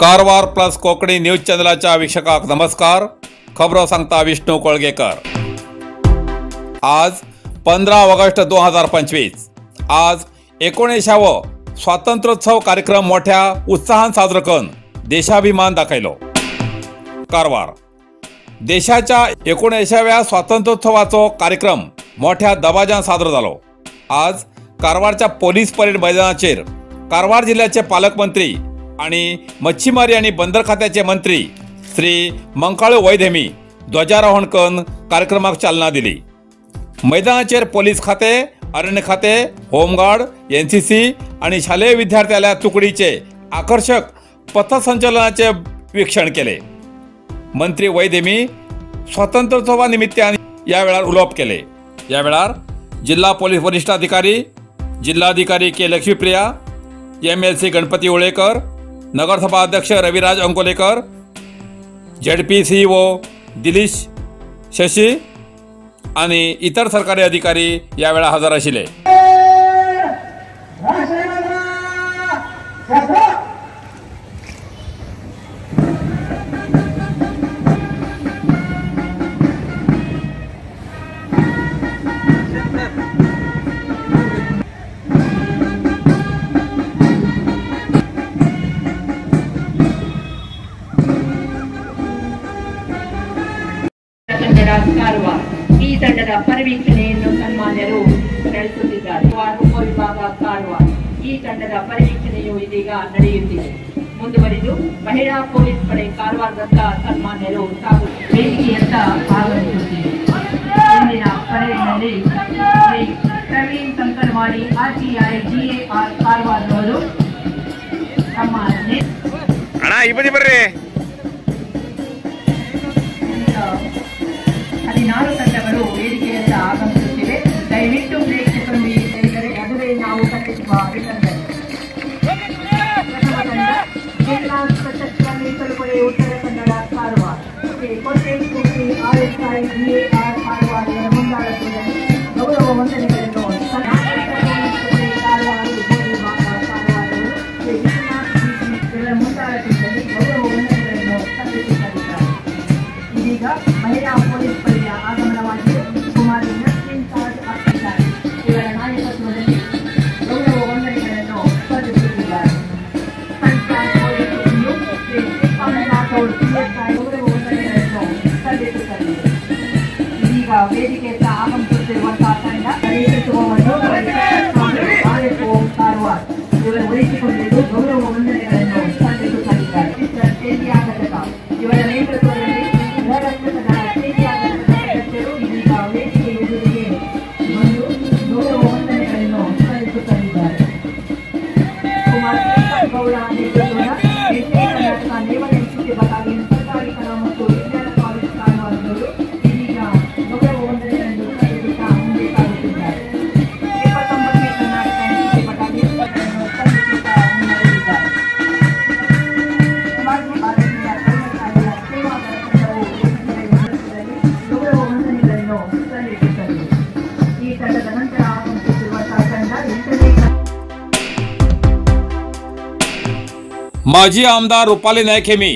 Karwar plus Konkani news चॅनलाच्या वीक्षकांक नमस्कार. खबरो सांगता विष्णू कोळगेकर. आज 15 ऑगस्ट 2025. आज 19वा स्वातंत्र्योत्सव कार्यक्रम मोठ्या उत्साहान साजरो करून देशाभिमान दाखयलो. कारवार देशाच्या 19व्या स्वातंत्र्योत्सवाचो कार्यक्रम मोठ्या दबाज्यान साजरो जालो. आज कारवारच्या पोलीस परेड मैदानाचेर कारवार जिल्ह्याचे पालकमंत्री आणि मच्छीमारी आणि बंदर खात्याचे मंत्री श्री मंकाळू वैद हेमी ध्वजारोहण करून कार्यक्रमाक चालना दिली. मैदानाचेर पोलीस खाते, अरण्य खाते, होमगार्ड, NCC आणि शालेय विद्यार्थ्याल्या तुकडीचे आकर्षक पथसंचलनाचे वीक्षण केले. मंत्री वैद हेमी स्वातंत्र्योत्सवा निमित्तान या वेळार उलोवप केले. या वेळार जिल्हा पोलीस वरिष्ठ अधिकारी, जिल्हाधिकारी के लक्ष्मीप्रिया, MLC गणपती ओळेकर, नगरसभा अध्यक्ष रविराज अंकोलेकर, ZP CEO दिलीश शशी आणि इतर सरकारी अधिकारी या वेळा हजर आशिल्ले. कारವಾರ ಈ ತಂಡದ ಪರಿವೀಕ್ಷಣೆಯನ್ನು ಸನ್ಮಾನ್ಯರು ನಡೆಸುತ್ತಿದ್ದಾರೆ. ಉಪವಿಭಾಗ ಕಾರವಾರ ಈ ತಂಡದ ಪರಿವೀಕ್ಷಣೆಯು ಇದೀಗ ನಡೆಯುತ್ತಿದೆ. ಮುಂದುವರಿದು ಮಹಿಳಾ ಪೊಲೀಸ್ ಪಡೆ ಕಾರವಾರದತ್ತ ಸನ್ಮಾನ್ಯರು ವೇದಿಕೆಯತ್ತ ಆಗಮಿಸುತ್ತಿದೆ. ಇಂದಿನ ಪರೇಡ್ನಲ್ಲಿ ಶ್ರೀ ಪ್ರವೀಣ್ ಸಂಕರವಾಡಿ RTI GAR ಕಾರವಾರದವರು ತಮ್ಮ ಬರ್ರಿ 14 ತಂಡಗಳು ವೇದಿಕೆಯತ್ತ ಆಗಮಿಸುತ್ತಿವೆ. ದಯವಿಟ್ಟು ಪ್ರೇಕ್ಷಕರು ಅದುವೇ ನಾವು ಕಟ್ಟಿಸುವ ಅಭಿನಂದನೆ. ಪ್ರಥಮ ತಂಡ ಜಿಲ್ಲಾ ಸಶಸ್ತ್ರ ಮೀಸಲು ಪಡೆ ಉತ್ತರ ಕನ್ನಡ ಕಾರವಾರ ಕೋಟೆ ಸ್ಫೂರ್ತಿ RSI GAR ಕಾರವಾರ ಮುಂದಾಳತ್ವದಲ್ಲಿ ಗೌರವ ವಂದನೆಗಳನ್ನು ಕಾರವಾರ ಉಪವಿಭಾಗ ಕಾರವಾರವರು ಮುಂದಾಳತ್ವದಲ್ಲಿ ಗೌರವ ವಂದನೆಗಳನ್ನು ಸಲ್ಲಿಸುತ್ತಿದ್ದಾರೆ. ಇದೀಗ ಮಹಿಳಾ ಪೊಲೀಸ್ ಪಡೆಯ ಆಗಮನವಾಗಿದೆ. ಕುಮಾರಿ ನರ್ಸಿಂಗ್ ತಾಜ್ ಆಗ್ತಿದ್ದಾರೆ. ಇವರ ನಾಯಕತ್ವದಲ್ಲಿ ಗೌರವ ವಂದನೆಗಳನ್ನು ಸ್ಪರ್ಧಿಸುತ್ತಿದ್ದಾರೆ. ಸಂಚಾರ್ ಪೊಲೀಸರನ್ನು ಶ್ರೀ ಶ್ರೀಕಾಂತ್ PSI ಗೌರವ ವಂದನೆಗಳನ್ನು ಸಲ್ಲಿಸುತ್ತಾರೆ. ಇದೀಗ ವೇದಿಕೆಯತ್ತ ಆಗಮಿಸುತ್ತಿರುವಂತಹ ತಂಡ ನೇತೃತ್ವವನ್ನು RSO ಕಾರವಾರ ಇವರು ವಹಿಸಿಕೊಂಡಿದ್ದು ಗೌರವ ವಂದನೆಗಳನ್ನು ಸಲ್ಲಿಸುತ್ತಿದ್ದಾರೆ. ಇವರ ನೇತೃತ್ವದಲ್ಲಿ ಇದೀಗ ವೇದಿಕೆ ಎದುರಿಗೆ ಬಂದು ಗೌರವ ವಂದನೆಗಳನ್ನು ಸಲ್ಲಿಸುತ್ತಿದ್ದಾರೆ. ಕುಮಾರ್ ಗೌಡ ನೇತೃತ್ವದ ಕರ್ನಾಟಕ ನೇವಲ್ ಇನ್ಸ್ಟಿಟ್ಯೂಟ್ ಬಟಾಲಿಯನ್ ಸರ್ಕಾರಿ ಕಲಾ ಮತ್ತು ವಿಜ್ಞಾನ ಕಾಲೇಜ್ ಕಾರವಾರದವರು ಇದೀಗ ಗೌರವ ವಂದನೆಗಳನ್ನು ಸಲ್ಲಿಸುತ್ತಾ ಮುಂದೆ ಸಾಗುತ್ತಿದ್ದಾರೆ. 29ನೇ ಕರ್ನಾಟಕ ಇನ್ಸ್ಟಿಟ್ಯೂಟ್ ಬಟಾಲಿಯನ್ ಸಲ್ಲಿಸುತ್ತಾ ಮುನ್ನಡೆದಿದ್ದಾರೆ. ಸಮಾಜ ಭಾರತೀಯ ಕರ್ಮಚಾರಿಗಳ ಸೇವಾದಳ ತಂಡವು ಗೌರವ ವಂದನೆಗಳನ್ನು ಸಲ್ಲಿಸುತ್ತದೆ. ಈ ತಂಡದ ನಂತರ ಆಗಮಿಸುತ್ತಿರುವಂತಹ ತಂಡ 8ನೇ माजी आमदार रुपाली नायक हेमी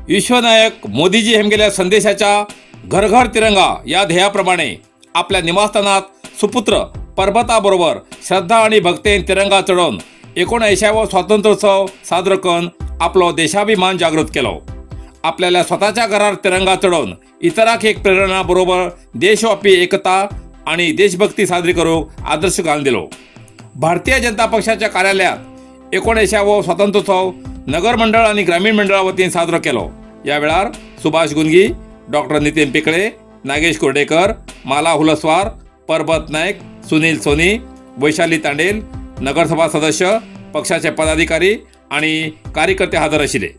विश्वनायक मोदीजी हेमगेल्या संदेशाच्या घर घर तिरंगा या ध्येयाप्रमाणे आपल्या निवासस्थानात सुपुत्र परबताबरोबर श्रद्धा आणि भक्तेन तिरंगा चढवून 19व्या स्वातंत्र्योत्सव साजरो करून आपलो देशाभिमान जागृत केलो. आपल्याला स्वतःच्या घरात तिरंगा चढवून इतरांक एक प्रेरणा बरोबर देशव्यापी एकता आणि देशभक्ती साजरी करूक आदर्श घालून दिलो. भारतीय जनता पक्षाच्या कार्यालयात 19व्या स्वातंत्र्योत्सव नगर मंडळ आणि ग्रामीण मंडळा वतीन साजरो केलो. या वेळार सुभाष गुंगी, डॉक्टर नितीन पिकळे, नागेश कुर्डेकर, माला हुलसवार, परबत नायक, सुनील सोनी, वैशाली तांडेल, नगरसभा सदस्य, पक्षाचे पदाधिकारी आणि कार्यकर्ते हजर आशिल्ले.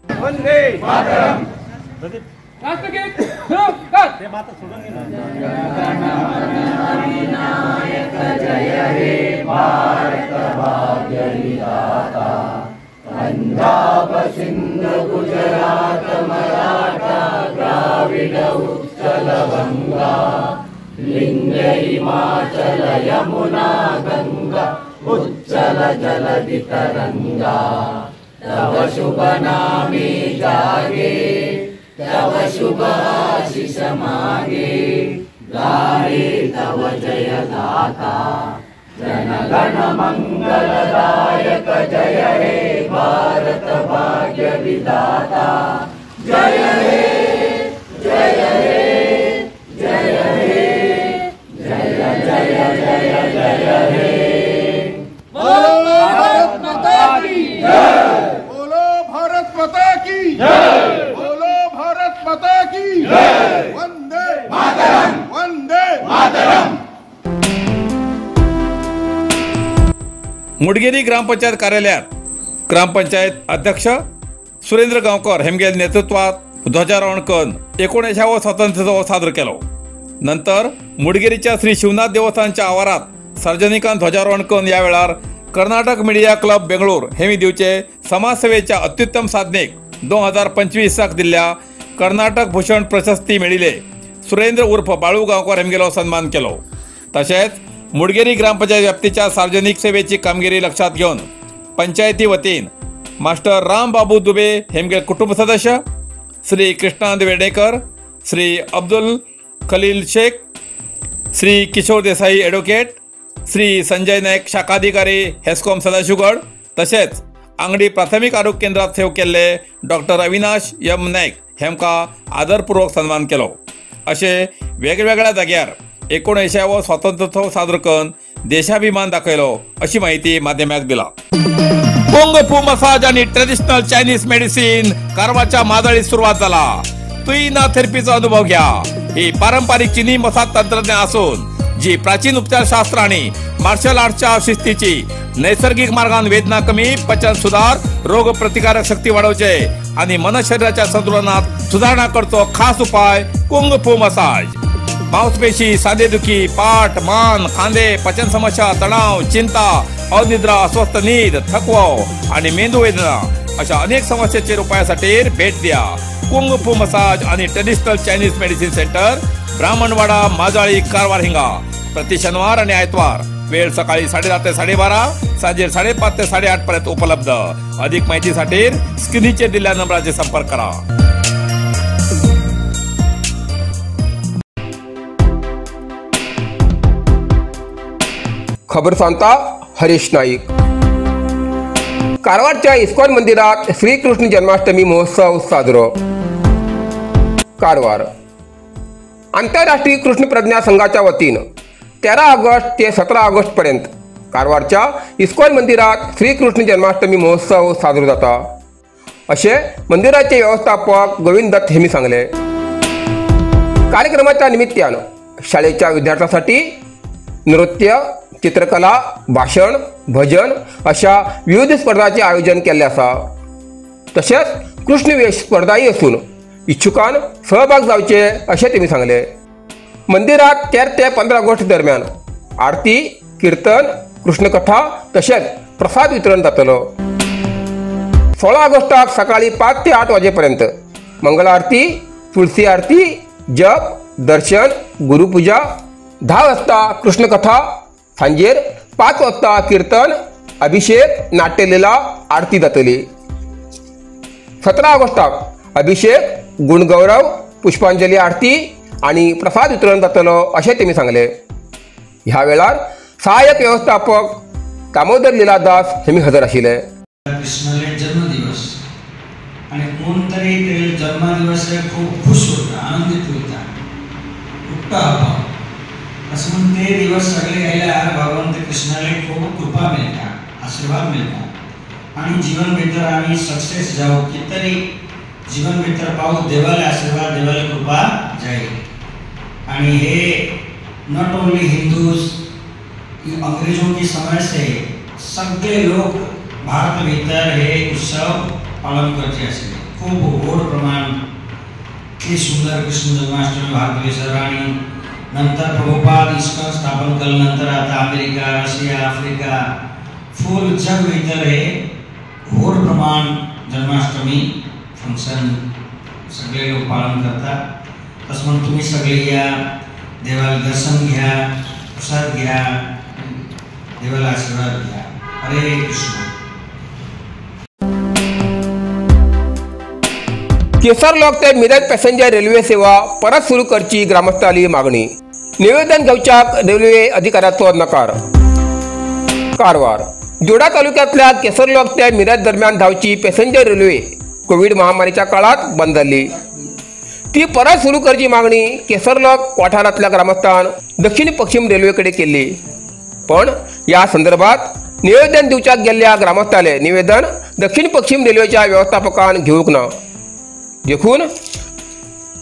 पंजाब सिंध गुजरात मराठा द्राविड उत्कल गंगा लिंग हिमाचल यमुना गंगा उच्चल जलधि तरंगा तव शुभ नामे जागे, तव शुभ आशीष मागे, गाहे तव जय गाथा, जन गण मंगलदायक जय हे भारत भाग्य विधाता, जय हे जय हे जय हे जय जय जय जय हे। बोलो भारत माता की जय, बोलो भारत माता की जय, बोलो भारत माता की जय, वंदे मातरम, वंदे मातरम। मुडगेरी ग्रामपंचायत कार्यालयात ग्रामपंचायत अध्यक्ष सुरेंद्र गांवकर हेमगे नेतृत्वात ध्वजारोहण करून 19व्या स्वातंत्र्योत्सव साजरो केलो। नंतर मुडगेरीच्या श्री शिवनाथ देवस्थानच्या आवारात सार्वजनिकांन ध्वजारोहण करून या वेळार कर्नाटक मिडिया क्लब बेंगळूर हेमी दिवचे समाजसेवेच्या अत्युत्तम साधनेक 2025 दिल्ल्या कर्नाटक भूषण प्रशस्ती मेळिल्ले सुरेंद्र उर्फ बाळू गांवकर हेमगेलो सन्मान केलो। तसेच मुडगेरी ग्रामपंचायत व्याप्तीच्या सार्वजनिक सेवेची कामगिरी लक्षात घेऊन पंचायती वतीन मास्टर राम बाबू दुबे हेमगे कुटुंब सदस्य, श्री कृष्णानंद वेडेकर, श्री अब्दुल खलील शेख, श्री किशोर देसाई एडवोकेट, श्री संजय नायक शाखाधिकारी हेस्कॉम सदाशिवगड, तसेच आंगडी प्राथमिक आरोग्य केंद्रात सेव केल्ले डॉक्टर अविनाश एम नायक हेमका आदरपूर्वक सन्मान केलो। अशे वेगवेगळ्या जाग्यार 19व्या स्वातंत्र्योत्सव साजरो करून देशाभिमान दाखयलो अशी माहिती माध्यमांक दिला। कुंग फू मसाज आणि ट्रेडिशनल चायनीज मेडिसिन कारवारच्या माजळीत सुरुवात झाला। तुईना थेरपीचा अनुभव घ्या। ही पारंपरिक चीनी मसाज तंत्रज्ञान असून जी प्राचीन उपचारशास्त्र आणि मार्शल आर्टच्या शिस्तीची नैसर्गिक मार्गान वेदना कमी, पचन सुधार, रोग प्रतिकारक शक्ती वाढवचे आणि मन शरीराच्या संतुलनात सुधारणा करतो खास उपाय कुंग फू मसाज। मांसपेशी, सांधेदुखी, पाठ, मान, खांदे, पचन समस्या, तणाव, चिंता, अनिद्रा, अस्वस्थ नींद, थकवा आणि मेंदू वेदना अशा अनेक समस्येचे उपायासाठी भेट द्या। कुंग फू मसाज आणि traditional Chinese medicine centre, Brahmanwada, Majali, Karwar हिंगा। प्रति शनिवार आणि आयतवार, वेळ सकाळी 10:30 ते 12:30, सांजे 5:30 ते 8:30 पर्यंत उपलब्ध। अधिक माहितीसाठी स्क्रीनचे दिलेल्या नंबराचे संपर्क करा। खबर सांगता हरीश नाईक। कारवारच्या इस्कॉन मंदिरात श्रीकृष्ण जन्माष्टमी महोत्सव साजरो। कारवार आंतरराष्ट्रीय कृष्ण प्रज्ञा संघाच्या वतीनं 13 ऑगस्ट ते 17 ऑगस्ट पर्यंत कारवारच्या इस्कॉन मंदिरात श्रीकृष्ण जन्माष्टमी महोत्सव साजरो जाता असे मंदिराचे व्यवस्थापक गोविंद दत्त हेमी सांगले। कार्यक्रमाच्या निमित्तानं शाळेच्या विद्यार्थ्यांसाठी नृत्य, चित्रकला, भाषण, भजन अशा विविध स्पर्धांचे आयोजन केले असा। तसेच कृष्णवेश स्पर्धाही असून इच्छुकान सहभाग जावचे असे त्यांनी सांगले। मंदिरात 13 ते 15 ऑगस्ट दरम्यान आरती, कीर्तन, कृष्णकथा तसेच प्रसाद वितरण जातलो। 16 ऑगस्टाक सकाळी 5 ते 8 वाजेपर्यंत मंगल आरती, तुळशी आरती, जप, दर्शन, गुरुपूजा, 10 वाजता कृष्णकथा, सांजेर 5 वाजता कीर्तन, अभिषेक, नाट्यलीला, आरती जातली। 17 ऑगस्टाक अभिषेक, गुणगौरव, पुष्पांजली आरती आणि प्रसाद वितरण जातलो असे त्यांनी सांगले। ह्या वेळार सहाय्यक व्यवस्थापक दामोदर लीलादास हेमी हजर आशिल्ले। कृष्णाले जन्मदिवस आणि कोणतरी ते जन्मदिवस खूप खुश होता, आनंदित होता, उत्ता हवा असं म्हणून ते दिवस सगळे यायला भगवंत कृष्णाला खूप कृपा मिळता, आशीर्वाद मिळता आणि जीवन भितर आम्ही सक्सेस जाऊ, कितरी जीवन भितर पाहू, देवाला आशीर्वाद, देवाला कृपा जाईल। आणि हे नॉट ओनली हिंदूज, अंग्रेजों की समय से सगळे लोक भारत भीतर हे उत्सव पालन करते असले। खूप गोड प्रमाण की सुंदर कृष्ण जन्माष्टमी भारत सर आणि नंतर प्रभुपाद इस्कॉन स्थापन केल्यानंतर आता अमेरिका, रशिया, आफ्रिका फुल जग भीतर हे गोड प्रमाण जन्माष्टमी फंक्शन सगळे लोक पालन करतात। तसं म्हणून तुम्ही सगळे या, देवाला दर्शन घ्या, प्रसाद घ्या, देवाला आशीर्वाद घ्या। हरे कृष्ण। केसरलॉक ते मिरज पॅसेंजर रेल्वे सेवा परत सुरू करची ग्रामस्थांची मागणी. निवेदन घेवच्याक रेल्वे अधिकाऱ्याचो नकार. कारवार. जोडा तालुक्यातल्या केसरलॉक ते मिरज दरम्यान धावची पॅसेंजर रेल्वे कोविड महामारीच्या काळात बंद झाली. ती परत सुरू करची मागणी केसरलॉक वाठारातल्या ग्रामस्थान दक्षिण पश्चिम रेल्वेकडे केली. पण या संदर्भात निवेदन दिवच्याक गेल्ल्या ग्रामस्थाले निवेदन दक्षिण पश्चिम रेल्वेच्या व्यवस्थापकान घेवूंक ना. देखून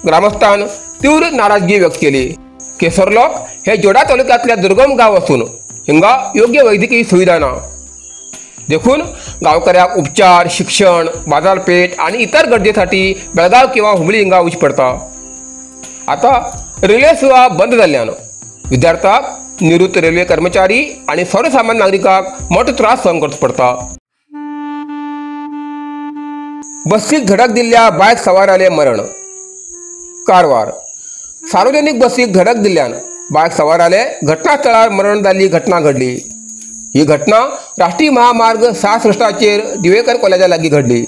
ग्रामस्थान तीव्र नाराजगी व्यक्त केली. केसरलॉक हे जोडा तालुक्यातल्या दुर्गम गाव असून हिंगा योग्य वैद्यकीय सुविधा ना. देखून गावकऱ्याक उपचार, शिक्षण, बाजारपेठ आणि इतर गरजेसाठी बेळगाव किंवा हुबळी हिंगा वच पडता. आता रेल्वे सेवा बंद जाल्ल्यान विद्यार्थ्यांक, निवृत्त रेल्वे कर्मचारी आणि सर्वसामान्य नागरिकांक मोठो त्रास सहन करचो पडता. बसीक धडक दिल्ल्या बायक सवाराले मरण. कारवार. सार्वजनिक बसीक धडक दिल्ल्यान बायक सवाराले घटनास्थळार मरण जाल्ली घटना घडली. ही घटना राष्ट्रीय महामार्ग 66चेर दिवेकर कॉलेजा लागीं घडली.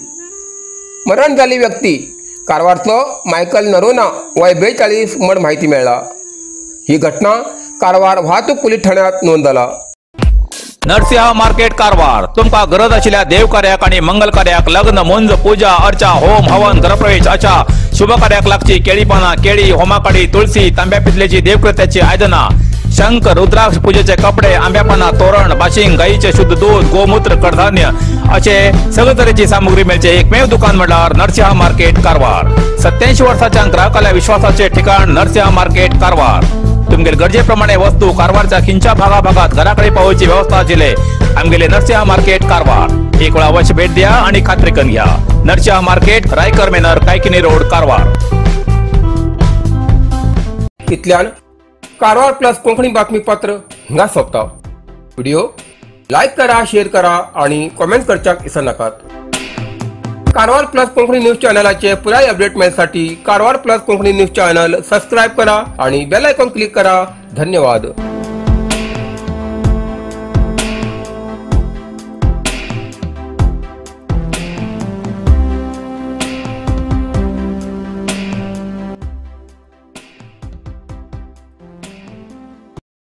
मरण जाल्ली व्यक्ती कारवारचो मायकल नरोना वय 42 म्हण माहिती मेळ्ळा. ही घटना कारवार वाहतूक पोलीस ठाण्यात नोंद जाला. नरसिंह मार्केट कारवार. तुमका गरज आशिल्ल्या देवकार्याक आणि मंगल कार्याक, लग्न, मुंज, पूजा, अर्चा, होम, हवन, गृहप्रवेश अशा शुभ कार्याक लागची केळी पानां, केळी, होमाकडी, तुळशी, तांब्या पितलेची देवकृत्याची आयदनां, शंख, रुद्राक्ष पूजेचे कपडे, आंब्या पानां, तोरण, बाशिंग, गाईचे शुद्ध दूध, गोमूत्र, कडधान्य असे सगळे तरेची सामुग्री मेळचे एकमेव दुकान म्हणल्यार नरसिंह मार्केट कारवार. 87 वर्सांच्या ग्राहकाल्या विश्वासाचे ठिकाण नरसिंह मार्केट कारवार. तुमगेर गरजेप्रमाणे वस्तू कारवारच्या खिंच्या भागाभागात घराकडे पावोवची व्यवस्था आशिल्ले आमगेले नरसिंह मार्केट कारवार. एक वेळ अवश्य भेट द्या आणि खात्री करून घ्या. Narasimha market, Raikar manor, Kaikini road, Karwar. इतल्यान कारवार प्लस कोंकणी बातमीपत्र हिंगा सोंपता. व्हिडिओ लाईक करा, शेअर करा आणि कॉमेंट करच्याक विसरू नकात. कारवार प्लस कोंकणी न्यूज चॅनलाचे पुराय अपडेट मिळण्यासाठी Karwar plus Konkani news channel subscribe करा आणि बेल आयकॉन क्लिक करा. धन्यवाद.